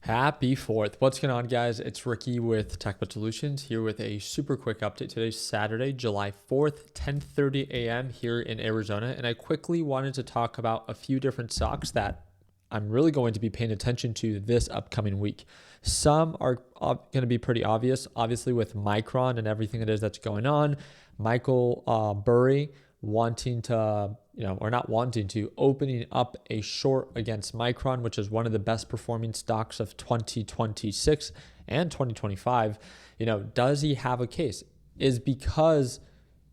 Happy 4th. What's going on, guys? It's Ricky with TechBit Solutions here with a super quick update. Today's Saturday, July 4th, 10:30 a.m. here in Arizona. And I quickly wanted to talk about a few different stocks that I'm really going to be paying attention to this upcoming week. Some are going to be pretty obvious, obviously with Micron and everything it is that's going on. Michael Burry wanting to, or not wanting to, opening up a short against Micron, which is one of the best performing stocks of 2026 and 2025. Does he have a case? Is because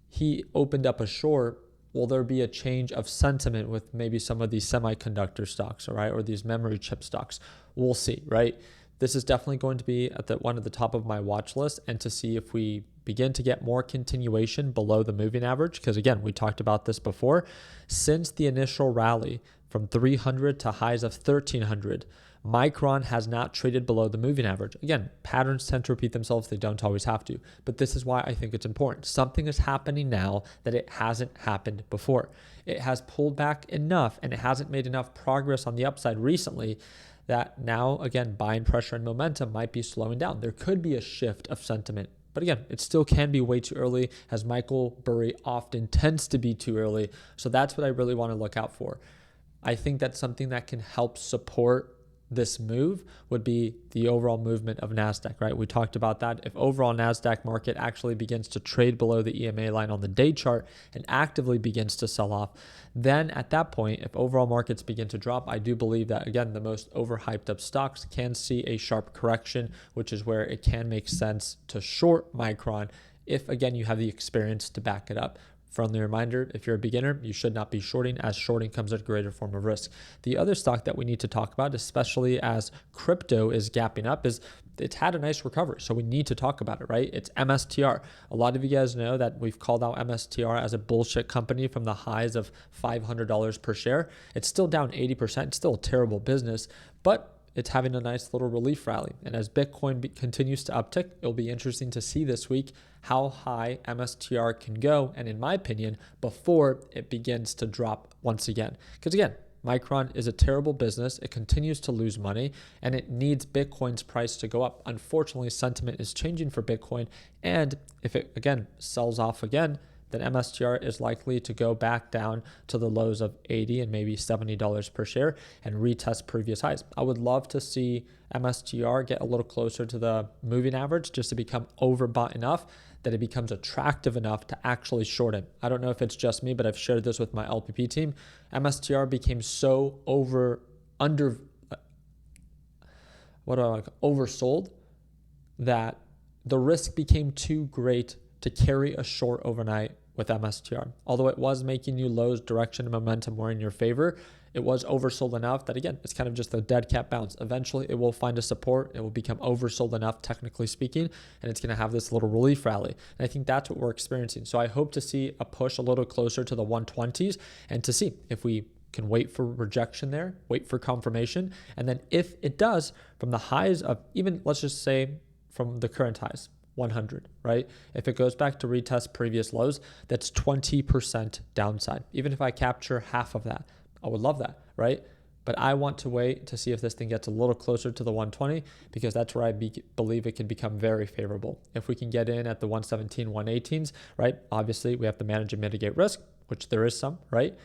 he opened up a short, will there be a change of sentiment with maybe some of these semiconductor stocks, all right, or these memory chip stocks? We'll see, right? This is definitely going to be at one of the top of my watch list, and to see if we begin to get more continuation below the moving average, because again, we talked about this before. Since the initial rally from 300 to highs of 1300, Micron has not traded below the moving average. Again, patterns tend to repeat themselves. They don't always have to, but this is why I think it's important. Something is happening now that it hasn't happened before. It has pulled back enough and it hasn't made enough progress on the upside recently that now, again, buying pressure and momentum might be slowing down. There could be a shift of sentiment. But again, it still can be way too early, as Michael Burry often tends to be too early. So that's what I really want to look out for. I think that's something that can help support this move would be the overall movement of NASDAQ, right? We talked about that. If overall NASDAQ market actually begins to trade below the EMA line on the day chart and actively begins to sell off, then at that point, if overall markets begin to drop, I do believe that, again, the most overhyped up stocks can see a sharp correction, which is where it can make sense to short Micron if, again, you have the experience to back it up. Friendly reminder, if you're a beginner, you should not be shorting, as shorting comes at a greater form of risk. The other stock that we need to talk about, especially as crypto is gapping up, is it's had a nice recovery. So we need to talk about it, right? It's MSTR. A lot of you guys know that we've called out MSTR as a bullshit company from the highs of $500 per share. It's still down 80%, still a terrible business, but it's having a nice little relief rally. And as Bitcoin continues to uptick, it'll be interesting to see this week how high MSTR can go. And in my opinion, before it begins to drop once again. Because again, Micron is a terrible business. It continues to lose money and it needs Bitcoin's price to go up. Unfortunately, sentiment is changing for Bitcoin. And if it, again, sells off again, then MSTR is likely to go back down to the lows of $80 and maybe $70 per share and retest previous highs. I would love to see MSTR get a little closer to the moving average just to become overbought enough that it becomes attractive enough to actually short it. I don't know if it's just me, but I've shared this with my LPP team. MSTR became so oversold that the risk became too great to carry a short overnight with MSTR. Although it was making new lows, direction and momentum were in your favor, it was oversold enough that, again, it's kind of just a dead cat bounce. Eventually, it will find a support. It will become oversold enough, technically speaking, and it's going to have this little relief rally. And I think that's what we're experiencing. So I hope to see a push a little closer to the 120s and to see if we can wait for rejection there, wait for confirmation. And then if it does, from the highs of even, let's just say from the current highs, 100, right? If it goes back to retest previous lows, that's 20% downside. Even if I capture half of that, I would love that, right? But I want to wait to see if this thing gets a little closer to the 120, because that's where I believe it can become very favorable. If we can get in at the 117, 118s, right? Obviously, we have to manage and mitigate risk, which there is some, right?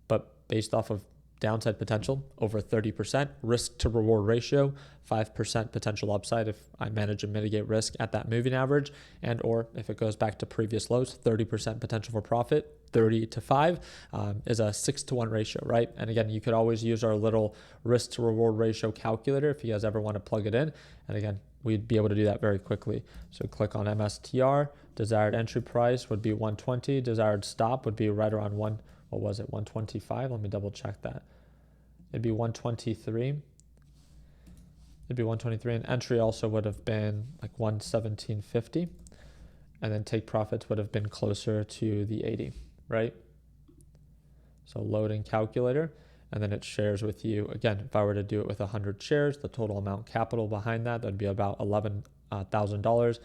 But based off of downside potential, over 30%, risk to reward ratio, 5% potential upside if I manage and mitigate risk at that moving average, and or if it goes back to previous lows, 30% potential for profit, 30 to 5 is a 6-to-1 ratio, right? And again, you could always use our little risk to reward ratio calculator if you guys ever want to plug it in. And again, we'd be able to do that very quickly. So click on MSTR, desired entry price would be 120, desired stop would be right around 125. Let me double check that. It'd be 123. And entry also would have been like 117.50. And then take profits would have been closer to the 80, right? So loading calculator. And then it shares with you, again, if I were to do it with 100 shares, the total amount capital behind that would be about $11,000.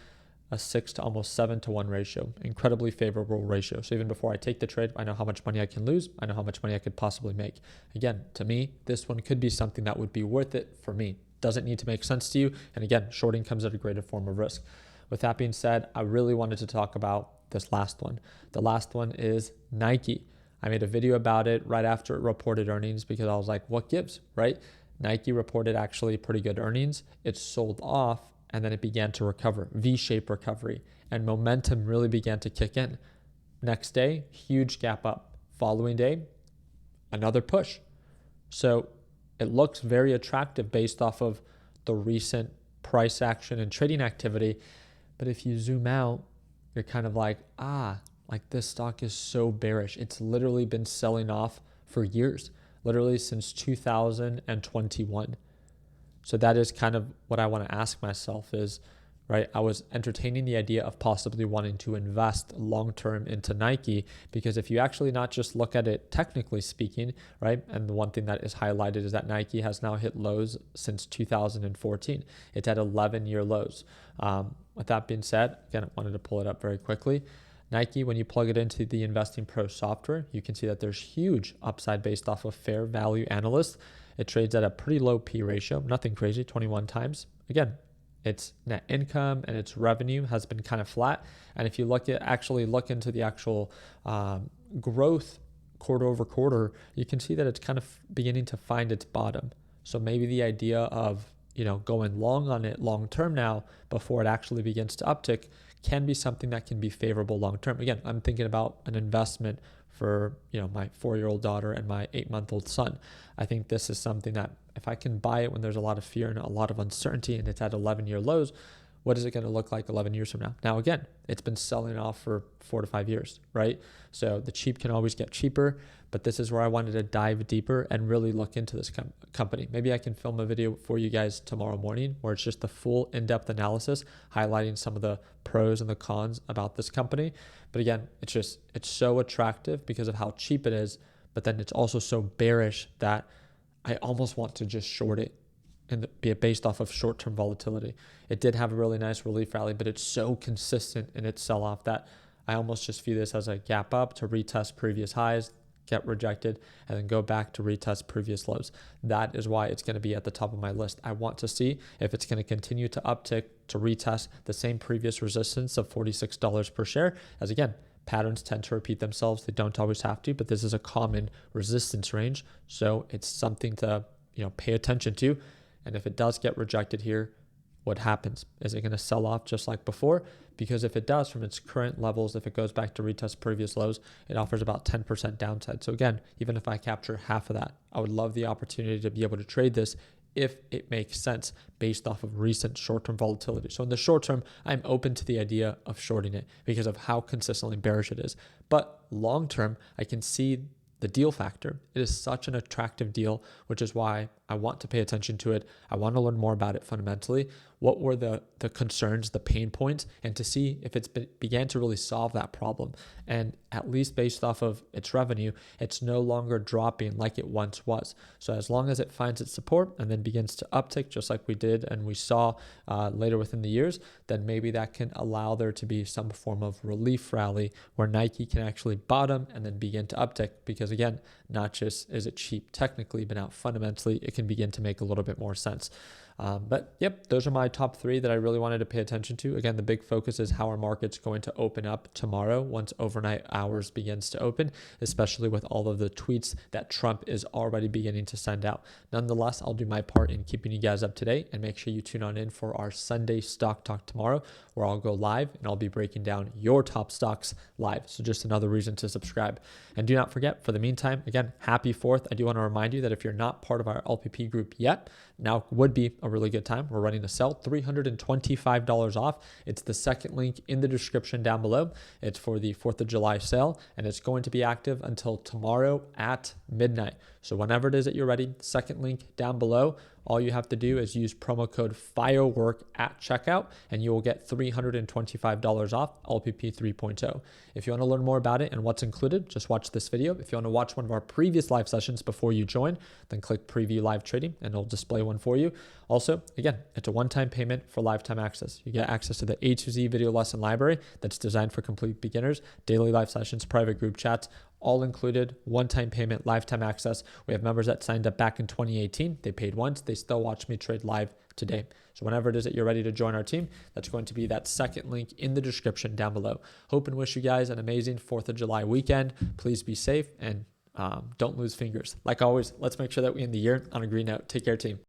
a 6 to almost 7 to 1 ratio, incredibly favorable ratio. So even before I take the trade, I know how much money I can lose. I know how much money I could possibly make. Again, to me, this one could be something that would be worth it for me. Doesn't need to make sense to you. And again, shorting comes at a greater form of risk. With that being said, I really wanted to talk about this last one. The last one is Nike. I made a video about it right after it reported earnings because I was like, what gives, right? Nike reported actually pretty good earnings. It sold off and then it began to recover, V-shaped recovery, and momentum really began to kick in. Next day, huge gap up. Following day, another push. So it looks very attractive based off of the recent price action and trading activity. But if you zoom out, you're kind of like, like this stock is so bearish. It's literally been selling off for years, literally since 2021. So that is kind of what I want to ask myself is, right, I was entertaining the idea of possibly wanting to invest long-term into Nike because if you actually not just look at it technically speaking, right, and the one thing that is highlighted is that Nike has now hit lows since 2014. It's at 11-year lows. With that being said, again, I wanted to pull it up very quickly. Nike, when you plug it into the Investing Pro software, you can see that there's huge upside based off of fair value analysts. It trades at a pretty low P ratio, nothing crazy, 21 times. Again, its net income and its revenue has been kind of flat. And if you look into the actual growth quarter over quarter, you can see that it's kind of beginning to find its bottom. So maybe the idea of, going long on it long term now before it actually begins to uptick can be something that can be favorable long term. Again, I'm thinking about an investment for my 4-year-old daughter and my 8-month-old son. I think this is something that if I can buy it when there's a lot of fear and a lot of uncertainty and it's at 11-year lows, what is it going to look like 11 years from now? Now, again, it's been selling off for 4 to 5 years, right? So the cheap can always get cheaper, but this is where I wanted to dive deeper and really look into this company. Maybe I can film a video for you guys tomorrow morning where it's just the full in-depth analysis highlighting some of the pros and the cons about this company. But again, it's so attractive because of how cheap it is, but then it's also so bearish that I almost want to just short it and be based off of short-term volatility. It did have a really nice relief rally, but it's so consistent in its sell-off that I almost just view this as a gap up to retest previous highs, get rejected, and then go back to retest previous lows. That is why it's going to be at the top of my list. I want to see if it's going to continue to uptick to retest the same previous resistance of $46 per share. As again, patterns tend to repeat themselves. They don't always have to, but this is a common resistance range. So it's something to pay attention to. And if it does get rejected here, what happens? Is it going to sell off just like before? Because if it does from its current levels, if it goes back to retest previous lows, it offers about 10% downside. So again, even if I capture half of that, I would love the opportunity to be able to trade this if it makes sense based off of recent short-term volatility. So in the short term, I'm open to the idea of shorting it because of how consistently bearish it is. But long term, I can see the deal factor. It is such an attractive deal, which is why I want to pay attention to it. I want to learn more about it fundamentally. What were the concerns, the pain points, and to see if it's began to really solve that problem. And at least based off of its revenue, it's no longer dropping like it once was. So as long as it finds its support and then begins to uptick, just like we did and we saw later within the years, then maybe that can allow there to be some form of relief rally where Nike can actually bottom and then begin to uptick. Because again, not just is it cheap technically, but now fundamentally it can begin to make a little bit more sense. But yep, those are my top 3 that I really wanted to pay attention to. Again, the big focus is how our market's going to open up tomorrow once overnight hours begins to open, especially with all of the tweets that Trump is already beginning to send out. Nonetheless, I'll do my part in keeping you guys up to date, and make sure you tune on in for our Sunday Stock Talk tomorrow, where I'll go live and I'll be breaking down your top stocks live. So just another reason to subscribe. And do not forget, for the meantime, again, happy 4th. I do want to remind you that if you're not part of our LPP group yet, now would be a really good time. We're running a sale, $325 off. It's the second link in the description down below. It's for the 4th of July sale, and it's going to be active until tomorrow at midnight. So whenever it is that you're ready, second link down below. All you have to do is use promo code FIREWORK at checkout, and you will get $325 off LPP 3.0. If you want to learn more about it and what's included, just watch this video. If you want to watch one of our previous live sessions before you join, then click Preview Live Trading, and it'll display one for you. Also, again, it's a one-time payment for lifetime access. You get access to the A to Z video lesson library that's designed for complete beginners, daily live sessions, private group chats, all included, one-time payment, lifetime access. We have members that signed up back in 2018. They paid once. They still watch me trade live today. So whenever it is that you're ready to join our team, that's going to be that second link in the description down below. Hope and wish you guys an amazing 4th of July weekend. Please be safe and don't lose fingers. Like always, let's make sure that we end the year on a green note. Take care, team.